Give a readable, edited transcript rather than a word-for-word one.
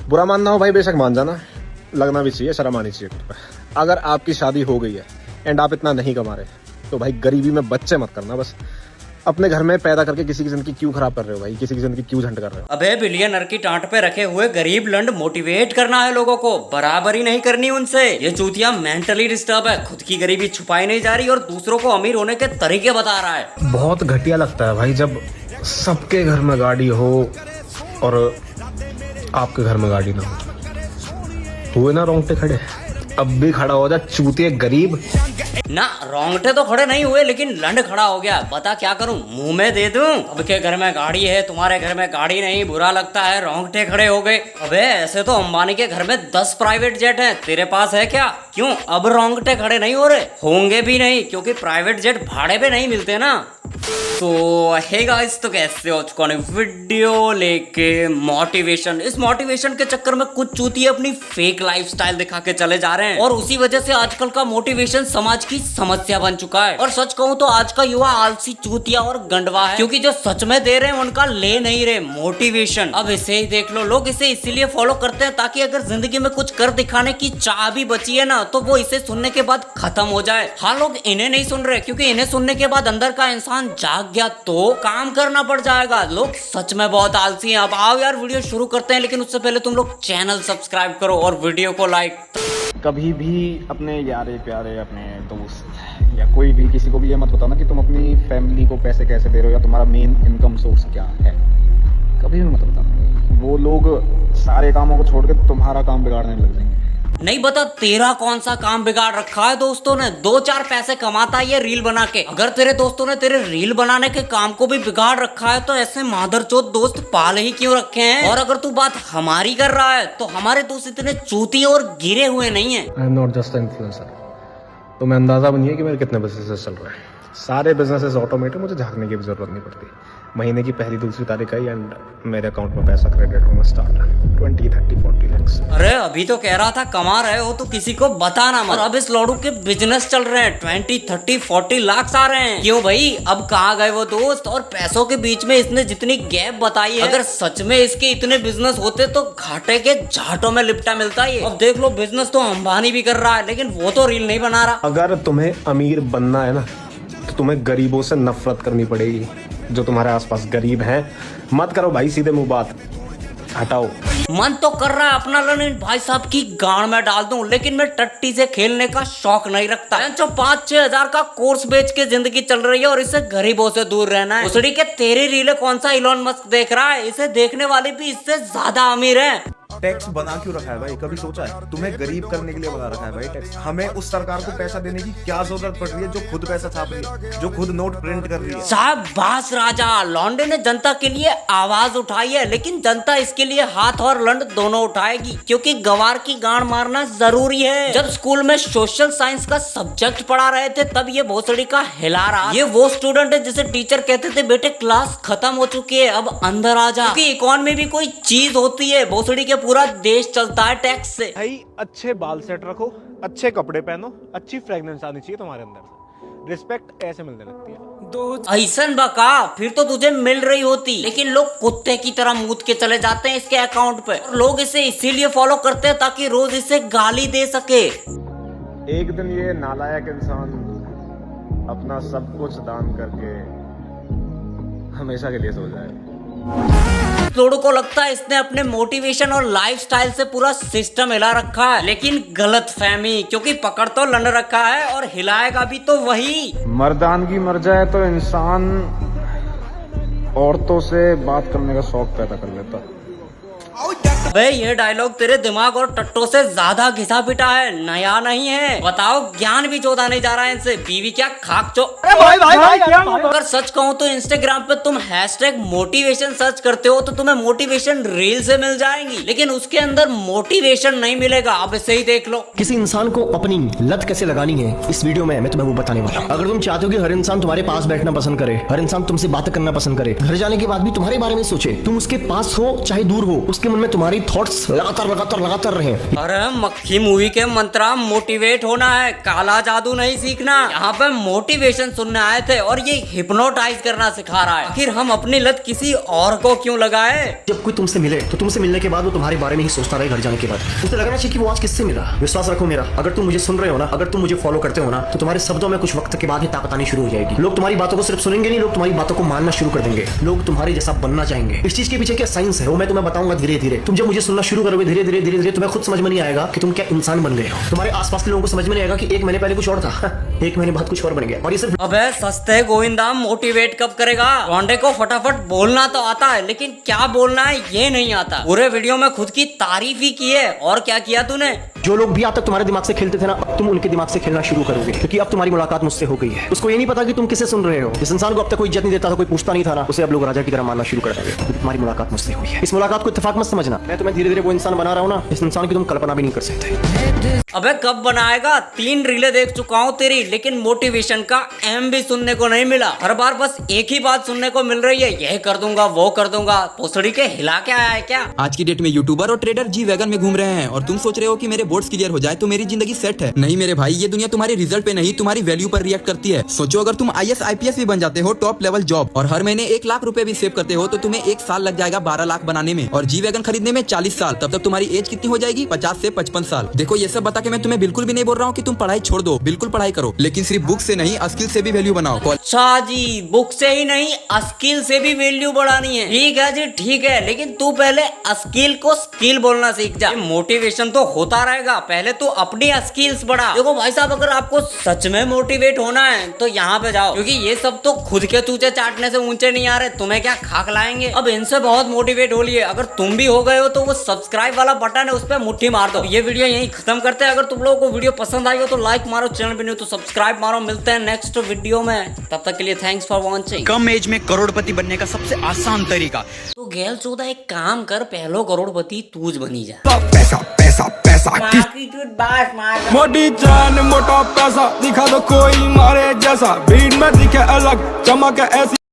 बुरा मानना हो भाई बेशक मान जाना, लगना भी चाहिए, शर्म आनी चाहिए खुद पे। अगर आपकी शादी हो गई है एंड आप इतना नहीं कमा रहे तो भाई गरीबी में बच्चे मत करना। बस अपने घर में पैदा करके किसी की जिंदगी क्यों खराब कर रहे हो भाई, किसी की जिंदगी क्यों झंड कर रहे हो। अबे बिलियनर की टांट पे रखे हुए गरीब लंड मोटिवेट करना है लोगों को, बराबरी नहीं करनी उनसे। ये चूतिया मेंटली डिस्टर्ब है, खुद की गरीबी छुपाई नहीं जा रही और दूसरों को अमीर होने के तरीके बता रहा है। बहुत घटिया लगता है भाई जब सबके घर में गाड़ी हो और आपके घर में गाड़ी ना हो। हुए ना रोंगटे खड़े, अब भी खड़ा हो जा चूतिए गरीब। ना रोंगटे तो खड़े नहीं हुए लेकिन लंड खड़ा हो गया। बता क्या करूं, मुंह में दे दूं? अब के घर में गाड़ी है, तुम्हारे घर में गाड़ी नहीं, बुरा लगता है, रोंगटे खड़े हो गए। अबे ऐसे तो अंबानी के घर में 10 प्राइवेट जेट हैं, तेरे पास है क्या? क्यों अब रोंगटे खड़े नहीं हो रहे? होंगे भी नहीं क्योंकि प्राइवेट जेट भाड़े पे नहीं मिलते ना। तो हे गाइस, तो कैसे हो चुका है वीडियो लेके मोटिवेशन। इस मोटिवेशन के चक्कर में कुछ चूतिए अपनी फेक लाइफस्टाइल दिखा के चले जा रहे हैं और उसी वजह से आजकल का मोटिवेशन समाज की समस्या बन चुका है। और सच कहूं तो आज का युवा आलसी, चूतिया और गंडवा है, क्योंकि जो सच में दे रहे हैं उनका ले नहीं रहे मोटिवेशन। अब इसे ही देख लो, लोग इसे इसीलिए फॉलो करते हैं ताकि अगर जिंदगी में कुछ कर दिखाने की चाह भी बची है ना तो वो इसे सुनने के बाद खत्म हो जाए। हाँ, लोग इन्हें नहीं सुन रहे क्योंकि इन्हें सुनने के बाद अंदर का इंसान जाग गया तो काम करना पड़ जाएगा। लोग सच में बहुत आलसी हैं। अब आओ यार वीडियो शुरू करते हैं, लेकिन उससे पहले तुम लोग चैनल सब्सक्राइब करो और वीडियो को लाइक। कभी भी अपने यारे प्यारे, अपने दोस्त या कोई भी किसी को भी ये मत बताना कि तुम अपनी फैमिली को पैसे कैसे दे रहे हो या तुम्हारा मेन इनकम सोर्स क्या है। कभी भी मत बताना, वो लोग सारे कामों को छोड़ के तुम्हारा काम बिगाड़ने लग जाएंगे। नहीं बता तेरा कौन सा काम बिगाड़ रखा है दोस्तों ने? 2-4 पैसे कमाता है ये रील बना के। अगर तेरे दोस्तों ने तेरे रील बनाने के काम को भी बिगाड़ रखा है तो ऐसे मादरचोद दोस्त पाल ही क्यों रखे हैं? और अगर तू बात हमारी कर रहा है तो हमारे दोस्त इतने चूती और गिरे हुए नहीं है। I am not just influencer. तो मैं अंदाजा बनिए कि मेरे कितने बिजनेसेस चल रहे हैं। सारे बिजनेसेस ऑटोमेटिक, मुझे झांकने की भी जरूरत नहीं पड़ती। महीने की पहली दूसरी तारीख आई एंड मेरे अकाउंट में पैसा क्रेडिट होना स्टार्ट है। 20, 30, 40 lakhs। अरे अभी तो कह रहा था कमा रहे हो तो किसी को बताना मत। और अब इस लौड़ू के बिजनेस चल रहे हैं, 20, 30, 40 लाख आ रहे हैं। क्यों भाई, अब कहाँ गए वो दोस्त? और पैसों के बीच में इसने जितनी गैप बताई है, अगर सच में इसके इतने बिजनेस होते तो घाटे के झाटों में लिपटा मिलता है। अब देख लो, बिजनेस तो अंबानी भी कर रहा है लेकिन वो तो रील नहीं बना रहा। अगर तुम्हें अमीर बनना है ना तो तुम्हें गरीबों से नफरत करनी पड़ेगी। जो तुम्हारे आसपास गरीब हैं, मत करो भाई सीधे मुंह बात, हटाओ। मन तो कर रहा है अपना लर्निंग भाई साहब की गांड में डाल दूं, लेकिन मैं टट्टी से खेलने का शौक नहीं रखता। जो 5-6 हजार का कोर्स बेच के जिंदगी चल रही है और इसे गरीबों से दूर रहना है। उसड़ी के तेरी रीले कौन सा इलॉन मस्क देख रहा है? इसे देखने वाले भी इससे ज्यादा अमीर है। टैक्स बना क्यों रखा है भाई? कभी सोचा है? तुम्हें गरीब करने के लिए बना रखा है भाई टैक्स। हमें उस सरकार को पैसा देने की क्या जरूरत पड़ रही है जो खुद पैसा छाप रही है, जो खुद नोट प्रिंट कर रही है। शाबाश राजा, लौंडे ने जनता के लिए आवाज उठाई है, लेकिन जनता इसके लिए हाथ और लंड दोनों उठाएगी क्योंकि गवार की गांड मारना जरूरी है। जब स्कूल में सोशल साइंस का सब्जेक्ट पढ़ा रहे थे तब ये भोसड़ी का हिला रहा। ये वो स्टूडेंट है जिसे टीचर कहते थे बेटे क्लास खत्म हो चुकी है, अब अंदर आ जा। क्योंकि इकोनॉमी भी कोई चीज होती है, भोसड़ी के पूरा देश चलता है टैक्स से। भाई अच्छे बाल सेट रखो, अच्छे कपड़े पहनो, अच्छी फ्रेग्रेंस आनी चाहिए तुम्हारे अंदर से। रिस्पेक्ट ऐसे मिलने लगती है। ऐसन बका फिर तो तुझे मिल रही होती, लेकिन लोग कुत्ते की तरह मूत के चले जाते हैं इसके अकाउंट पे। लोग इसे इसीलिए फॉलो करते हैं ताकि रोज इसे गाली दे सके। एक दिन ये नालायक इंसान अपना सब कुछ दान करके हमेशा के लिए सो जाए। लोगों को लगता है इसने अपने मोटिवेशन और लाइफस्टाइल से पूरा सिस्टम हिला रखा है, लेकिन गलत फहमी, क्योंकि पकड़ तो लंड रखा है और हिलाएगा भी तो वही। मर्दानगी मर जाए तो इंसान औरतों से बात करने का शौक पैदा कर लेता। अबे ये डायलॉग तेरे दिमाग और टट्टों से ज्यादा घिसा पिटा है, नया नहीं है। बताओ, ज्ञान भी चोदा नहीं जा रहा है इनसे, बीवी क्या खाक चो। अगर सच कहूँ तो इंस्टाग्राम पे तुम #मोटिवेशन सर्च करते हो तो तुम्हें मोटिवेशन रील से मिल जाएंगी, लेकिन उसके अंदर मोटिवेशन नहीं मिलेगा। अब इसे ही देख लो। किसी इंसान को अपनी लत कैसे लगानी है इस वीडियो में मैं तुम्हें वो बताने वाला हूँ। अगर तुम चाहते हो कि हर इंसान तुम्हारे पास बैठना पसंद करे, हर इंसान तुमसे बात करना पसंद करे, घर जाने के बाद भी तुम्हारे बारे में सोचे, तुम उसके पास हो चाहे दूर हो, उसके मन में तुम्हारे तुम्हारी थॉट्स लगातार रहे। अरे मक्खी मूवी के मंत्रा मोटिवेट होना है, काला जादू नहीं सीखना। यहाँ पे मोटिवेशन सुनने आए थे और ये हिप्नोटाइज करना सिखा रहा है। आखिर हम अपनी लत किसी और को क्यों लगाए? जब कोई तुमसे मिले तो तुमसे मिलने के बाद वो तुम्हारे बारे में ही सोचता रहे घर जाने के बाद। उसे लगना चाहिए कि वो आज किससे मिला। विश्वास रखो मेरा, अगर तुम मुझे सुन रहे हो ना, अगर तुम मुझे फॉलो करते हो ना, तो तुम्हारे शब्दों में कुछ वक्त के बाद ही ताकत आनी शुरू हो जाएगी। लोग तुम्हारी बातों को सिर्फ सुनेंगे नहीं, लोग तुम्हारी बातों को मानना शुरू कर देंगे। लोग तुम्हारे जैसा बनना चाहेंगे। इस चीज के पीछे क्या साइंस है वो मैं तुम्हें बताऊंगा धीरे धीरे। तुम जब मुझे सुनना शुरू करोगे धीरे धीरे तुम्हें खुद समझ में नहीं आएगा कि तुम क्या इंसान बन गए हो। तुम्हारे आसपास के लोगों को समझ में नहीं आएगा कि एक महीने पहले कुछ और था, एक महीने बाद कुछ और बन गया। और ये सिर्फ अबे सस्ते गोविंदा मोटिवेट कब करेगा? लौंडे को फटाफट बोलना तो आता है, लेकिन क्या बोलना है ये नहीं आता। पूरे वीडियो में खुद की तारीफ ही की है, और क्या किया तूने? जो लोग भी अब तक तुम्हारे दिमाग से खेलते थे ना, अब तुम उनके दिमाग से खेलना शुरू करोगे, क्योंकि अब तुम्हारी मुलाकात मुझसे हो गई है। उसको ये नहीं पता कि तुम किसे सुन रहे हो। इस इंसान को अब तक कोई इज्जत नहीं देता था, कोई पूछता नहीं था ना, उसे अब लोग राजा की तरह मानना शुरू कर देंगे, क्योंकि तुम्हारी मुलाकात मुझसे हुई है। इस मुलाकात को इत्तेफाक मत समझना। मैं तुम्हें धीरे धीरे वो इंसान बना रहा हूँ ना, इस इंसान की तुम कल्पना भी नहीं कर सकते। अबे कब बनाएगा? 3 रीलें देख चुका हूँ तेरी, लेकिन मोटिवेशन का एम भी सुनने को नहीं मिला। हर बार बस एक ही बात सुनने को मिल रही है, यह कर दूंगा वो कर दूंगा। पोसड़ी के हिला के आया है क्या? आज की डेट में यूट्यूबर और ट्रेडर जी वैगन में घूम रहे हैं और तुम सोच रहे हो कि मेरे बोर्ड्स क्लियर हो जाए तो मेरी जिंदगी सेट है। नहीं मेरे भाई, ये दुनिया तुम्हारे रिजल्ट पे नहीं तुम्हारी वैल्यू पर रिएक्ट करती है। सोचो अगर तुम IAS IPS भी बन जाते हो, टॉप लेवल जॉब, और हर महीने 1 लाख रुपए भी सेव करते हो, तो तुम्हें 1 साल लग जाएगा 12 लाख बनाने में, और जी वैगन खरीदने में 40 साल। तब तक तुम्हारी एज कितनी हो जाएगी? 50 से 55 साल। देखो ये सब बता के मैं तुम्हें बिल्कुल भी नहीं बोल रहा हूँ कि तुम पढ़ाई छोड़ दो, बिल्कुल पढ़ाई करो, लेकिन सिर्फ बुक से नहीं स्किल से भी वैल्यू बनाओ। अच्छा जी, बुक से ही नहीं स्किल से भी वैल्यू बढ़ानी है। ठीक है जी ठीक है, लेकिन तू पहले स्किल को स्किल बोलना सीख जा। मोटिवेशन तो होता रहेगा, पहले तू अपनी स्किल्स बढ़ा। देखो भाई साहब, अगर आपको सच में मोटिवेट होना है तो यहाँ पे जाओ, क्योंकि ये सब तो खुद के चूचे चाटने से ऊंचे नहीं आ रहे, तुम्हें क्या खाक लाएंगे। अब इनसे बहुत मोटिवेट हो लिए। अगर तुम भी हो गए हो तो वो सब्सक्राइब वाला बटन है, उस पर मुट्ठी मार दो। ये वीडियो यहीं खत्म करते हैं। अगर तुम लोगों को वीडियो पसंद आई हो तो लाइक मारो, चैनल पे नहीं हो तो सब्सक्राइब मारो। मिलते हैं नेक्स्ट वीडियो में, तब तक के लिए थैंक्स फॉर वॉचिंग। कम एज में करोड़पति बनने का सबसे आसान तरीका। तो गेल चौदह एक काम कर, पहलो करोड़पति तूज बनी जा। पैसा पैसा पैसा बाकी तू बात मार। मोटी जान मोटा पैसा दिखा दो कोई मारे जैसा, भीड़ में दिखे अलग चमक ऐसी।